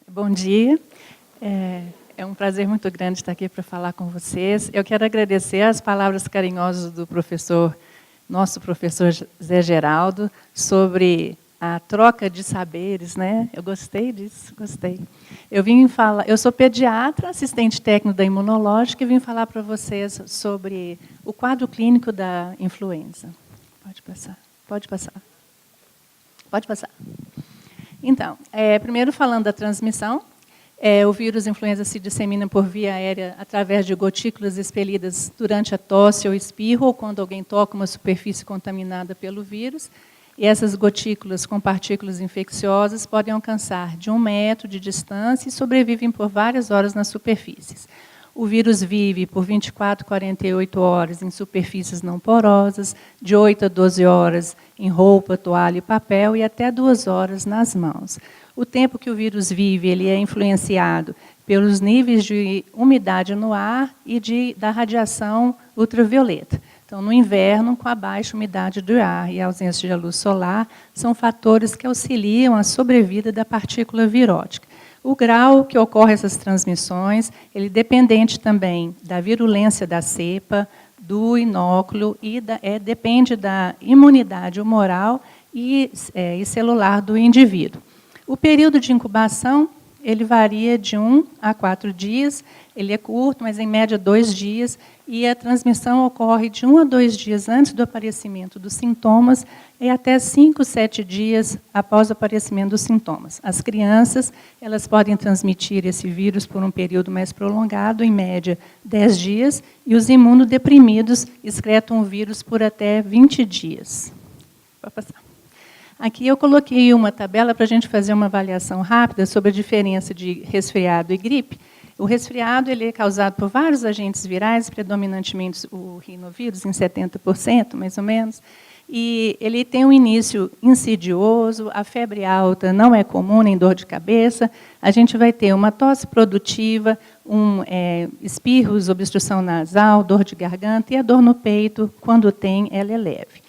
Bom dia. É um prazer muito grande estar aqui para falar com vocês. Eu quero agradecer as palavras carinhosas do nosso professor Zé Geraldo, sobre a troca de saberes, né? Eu gostei disso, gostei. Eu sou pediatra, assistente técnico da imunológica, e vim falar para vocês sobre o quadro clínico da influenza. Pode passar, pode passar. Pode passar. Então, primeiro falando da transmissão, o vírus influenza se dissemina por via aérea através de gotículas expelidas durante a tosse ou espirro, ou quando alguém toca uma superfície contaminada pelo vírus. E essas gotículas com partículas infecciosas podem alcançar de 1 metro de distância e sobrevivem por várias horas nas superfícies. O vírus vive por 24 a 48 horas em superfícies não porosas, de 8 a 12 horas em roupa, toalha e papel e até 2 horas nas mãos. O tempo que o vírus vive, ele é influenciado pelos níveis de umidade no ar e da radiação ultravioleta. Então, no inverno, com a baixa umidade do ar e a ausência de luz solar, são fatores que auxiliam a sobrevida da partícula virótica. O grau que ocorre essas transmissões, ele é dependente também da virulência da cepa, do inóculo e depende da imunidade humoral e celular do indivíduo. O período de incubação, ele varia de 1 a 4 dias, ele é curto, mas em média 2 dias, e a transmissão ocorre de 1 a 2 dias antes do aparecimento dos sintomas e até 5 a 7 dias após o aparecimento dos sintomas. As crianças, elas podem transmitir esse vírus por um período mais prolongado, em média 10 dias, e os imunodeprimidos excretam o vírus por até 20 dias. Pode passar. Aqui eu coloquei uma tabela para a gente fazer uma avaliação rápida sobre a diferença de resfriado e gripe. O resfriado ele é causado por vários agentes virais, predominantemente o rinovírus, em 70%, mais ou menos, e ele tem um início insidioso, a febre alta não é comum, nem dor de cabeça, a gente vai ter uma tosse produtiva, espirros, obstrução nasal, dor de garganta, e a dor no peito, quando tem, ela é leve.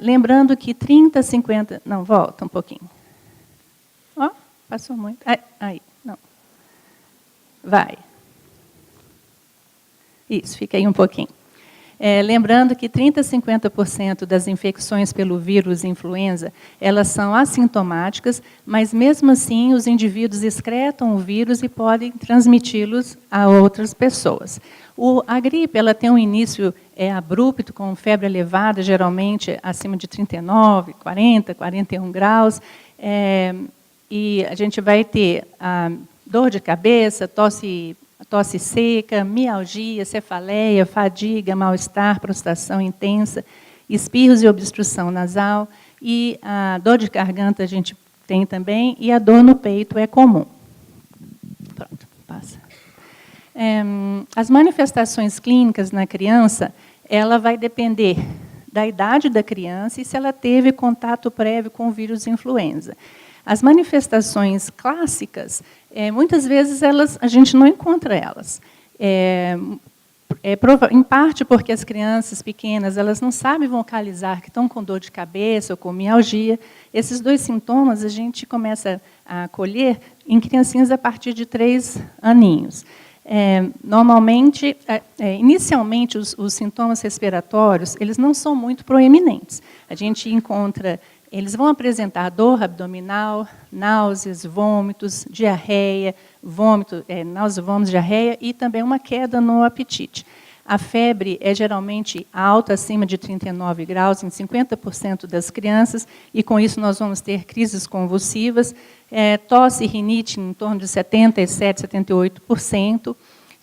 Lembrando que 30, 50... Não, volta um pouquinho. Ó, passou muito. Aí, não. Vai. Isso, fica aí um pouquinho. Lembrando que 30 a 50% das infecções pelo vírus influenza, elas são assintomáticas, mas mesmo assim os indivíduos excretam o vírus e podem transmiti-los a outras pessoas. A gripe ela tem um início abrupto, com febre elevada, geralmente acima de 39, 40, 41 graus, e a gente vai ter dor de cabeça, tosse seca, mialgia, cefaleia, fadiga, mal-estar, prostração intensa, espirros e obstrução nasal, e a dor de garganta a gente tem também, e a dor no peito é comum. Pronto, passa. As manifestações clínicas na criança, ela vai depender da idade da criança e se ela teve contato prévio com o vírus influenza. As manifestações clássicas, muitas vezes a gente não encontra elas. Em parte porque as crianças pequenas elas não sabem vocalizar que estão com dor de cabeça ou com mialgia. Esses 2 sintomas a gente começa a colher em criancinhas a partir de 3 aninhos. Normalmente, inicialmente, os sintomas respiratórios eles não são muito proeminentes. A gente encontra... Eles vão apresentar dor abdominal, náuseas, vômitos, diarreia, náuseas, vômitos, diarreia e também uma queda no apetite. A febre é geralmente alta, acima de 39 graus, em 50% das crianças, e com isso nós vamos ter crises convulsivas, tosse e rinite em torno de 77, 78%.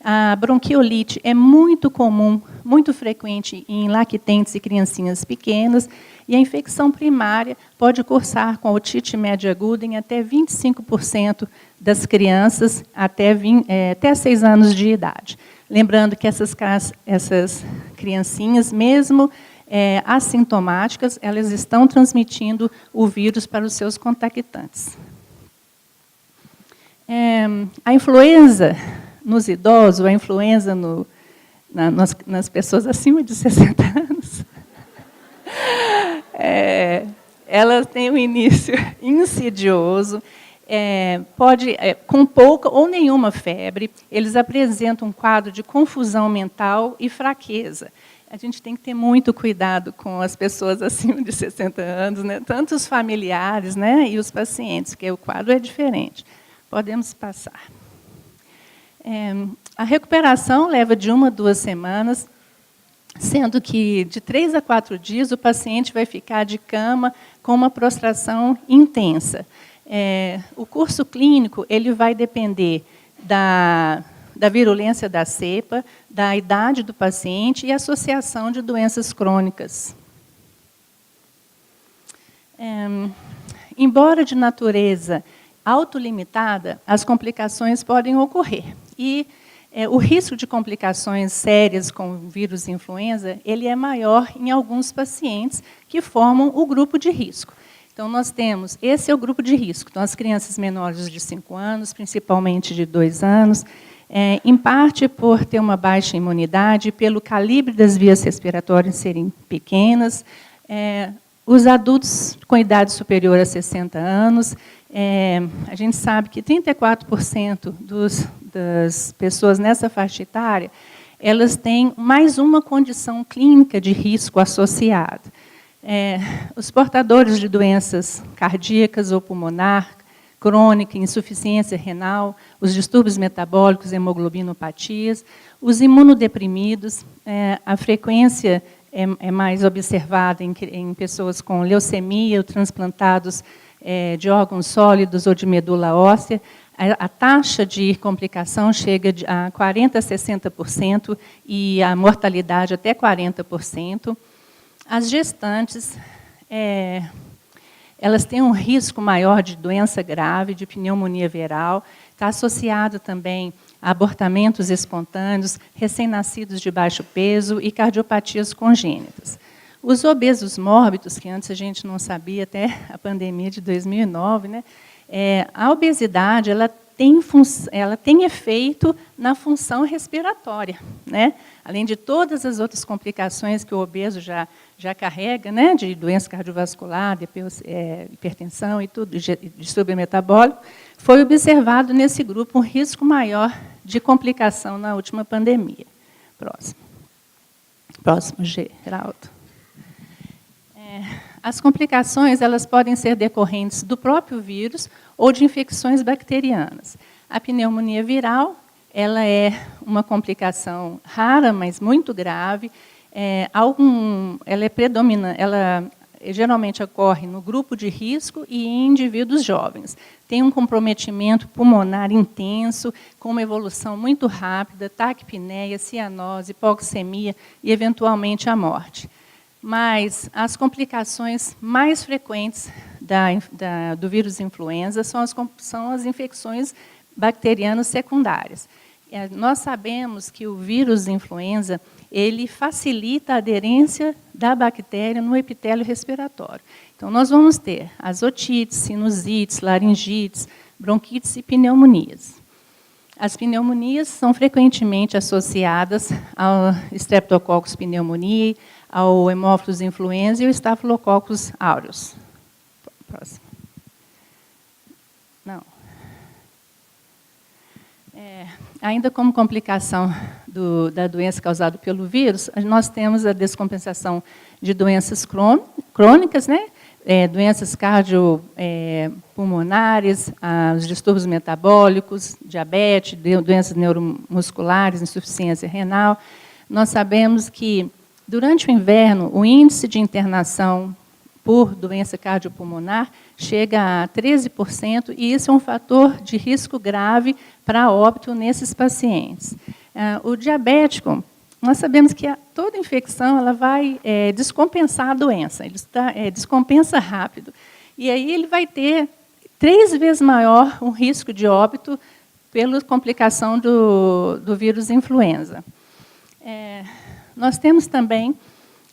A bronquiolite é muito comum, muito frequente em lactentes e criancinhas pequenas, e a infecção primária pode cursar com otite média aguda em até 25% das crianças até 6 anos de idade. Lembrando que essas criancinhas, mesmo assintomáticas, elas estão transmitindo o vírus para os seus contactantes. A influenza nos idosos, a influenza nas pessoas acima de 60 anos, ela tem um início insidioso, com pouca ou nenhuma febre, eles apresentam um quadro de confusão mental e fraqueza. A gente tem que ter muito cuidado com as pessoas acima de 60 anos, né? Tanto os familiares, né, e os pacientes, porque o quadro é diferente. Podemos passar. A recuperação leva de 1 a 2 semanas, sendo que de 3 a 4 dias o paciente vai ficar de cama com uma prostração intensa. O curso clínico ele vai depender da virulência da cepa, da idade do paciente e associação de doenças crônicas. Embora de natureza autolimitada, as complicações podem ocorrer. E o risco de complicações sérias com o vírus influenza ele é maior em alguns pacientes que formam o grupo de risco. Então, nós temos, esse é o grupo de risco, então, as crianças menores de 5 anos, principalmente de 2 anos, em parte por ter uma baixa imunidade, pelo calibre das vias respiratórias serem pequenas, os adultos com idade superior a 60 anos, a gente sabe que 34% das pessoas nessa faixa etária, elas têm mais uma condição clínica de risco associada. Os portadores de doenças cardíacas ou pulmonar, crônica, insuficiência renal, os distúrbios metabólicos, hemoglobinopatias, os imunodeprimidos, a frequência é mais observada em pessoas com leucemia ou transplantados de órgãos sólidos ou de medula óssea. A taxa de complicação chega a 40% a 60% e a mortalidade até 40%. As gestantes, elas têm um risco maior de doença grave, de pneumonia viral, está associado também a abortamentos espontâneos, recém-nascidos de baixo peso e cardiopatias congênitas. Os obesos mórbidos, que antes a gente não sabia, até a pandemia de 2009, né, a obesidade ela tem efeito na função respiratória, né? Além de todas as outras complicações que o obeso já carrega, né, de doença cardiovascular, hipertensão e tudo, distúrbio metabólico, foi observado nesse grupo um risco maior de complicação na última pandemia. Próximo, Geraldo. As complicações elas podem ser decorrentes do próprio vírus ou de infecções bacterianas. A pneumonia viral ela é uma complicação rara, mas muito grave. Ela geralmente ocorre no grupo de risco e em indivíduos jovens. Tem um comprometimento pulmonar intenso, com uma evolução muito rápida, taquipneia, cianose, hipoxemia e, eventualmente, a morte. Mas as complicações mais frequentes do vírus influenza são as infecções bacterianas secundárias. Nós sabemos que o vírus influenza ele facilita a aderência da bactéria no epitélio respiratório. Então, nós vamos ter as otites, sinusites, laringites, bronquites e pneumonias. As pneumonias são frequentemente associadas ao Streptococcus pneumoniae, ao Haemophilus influenzae e ao Staphylococcus aureus. Próximo. Não. Ainda como complicação da doença causada pelo vírus, nós temos a descompensação de doenças crônicas, né? Doenças cardiopulmonares, os distúrbios metabólicos, diabetes, doenças neuromusculares, insuficiência renal. Nós sabemos que, durante o inverno, o índice de internação por doença cardiopulmonar chega a 13%, e isso é um fator de risco grave para óbito nesses pacientes. O diabético, nós sabemos que toda infecção ela vai descompensar a doença, ele descompensa rápido. E aí ele vai ter 3 vezes maior um risco de óbito pela complicação do vírus influenza. Nós temos também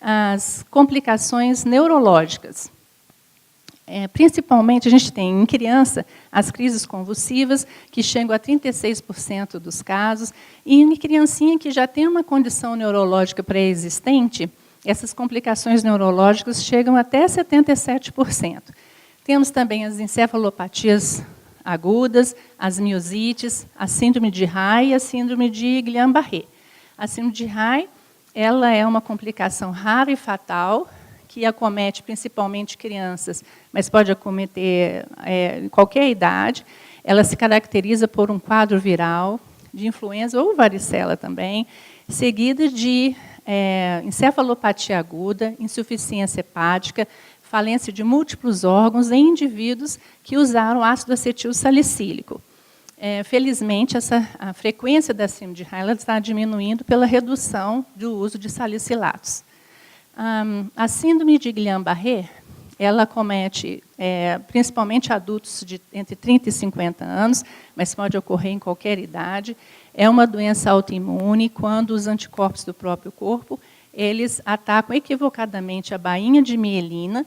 as complicações neurológicas. Principalmente, a gente tem em criança as crises convulsivas, que chegam a 36% dos casos, e em criancinha que já tem uma condição neurológica pré-existente, essas complicações neurológicas chegam até 77%. Temos também as encefalopatias agudas, as miosites, a síndrome de Reye e a síndrome de Guillain-Barré. A síndrome de Reye, ela é uma complicação rara e fatal, que acomete principalmente crianças, mas pode acometer em qualquer idade. Ela se caracteriza por um quadro viral, de influenza ou varicela também, seguida de encefalopatia aguda, insuficiência hepática, falência de múltiplos órgãos em indivíduos que usaram ácido acetil salicílico. Felizmente, a frequência da síndrome de Reye está diminuindo pela redução do uso de salicilatos. A síndrome de Guillain-Barré, ela acomete principalmente adultos de entre 30 e 50 anos, mas pode ocorrer em qualquer idade. É uma doença autoimune quando os anticorpos do próprio corpo eles atacam equivocadamente a bainha de mielina,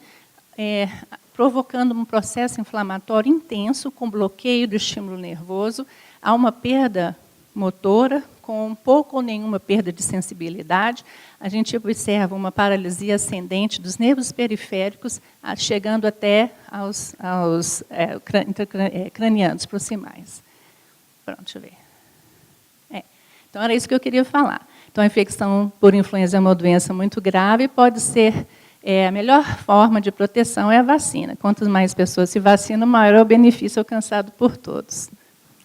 provocando um processo inflamatório intenso, com bloqueio do estímulo nervoso, há uma perda motora, com pouco ou nenhuma perda de sensibilidade. A gente observa uma paralisia ascendente dos nervos periféricos, chegando até aos cranianos proximais. Pronto, deixa eu ver. Então, era isso que eu queria falar. Então, a infecção por influenza é uma doença muito grave e pode ser... a melhor forma de proteção é a vacina. Quanto mais pessoas se vacinam, maior é o benefício alcançado por todos.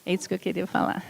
É isso que eu queria falar.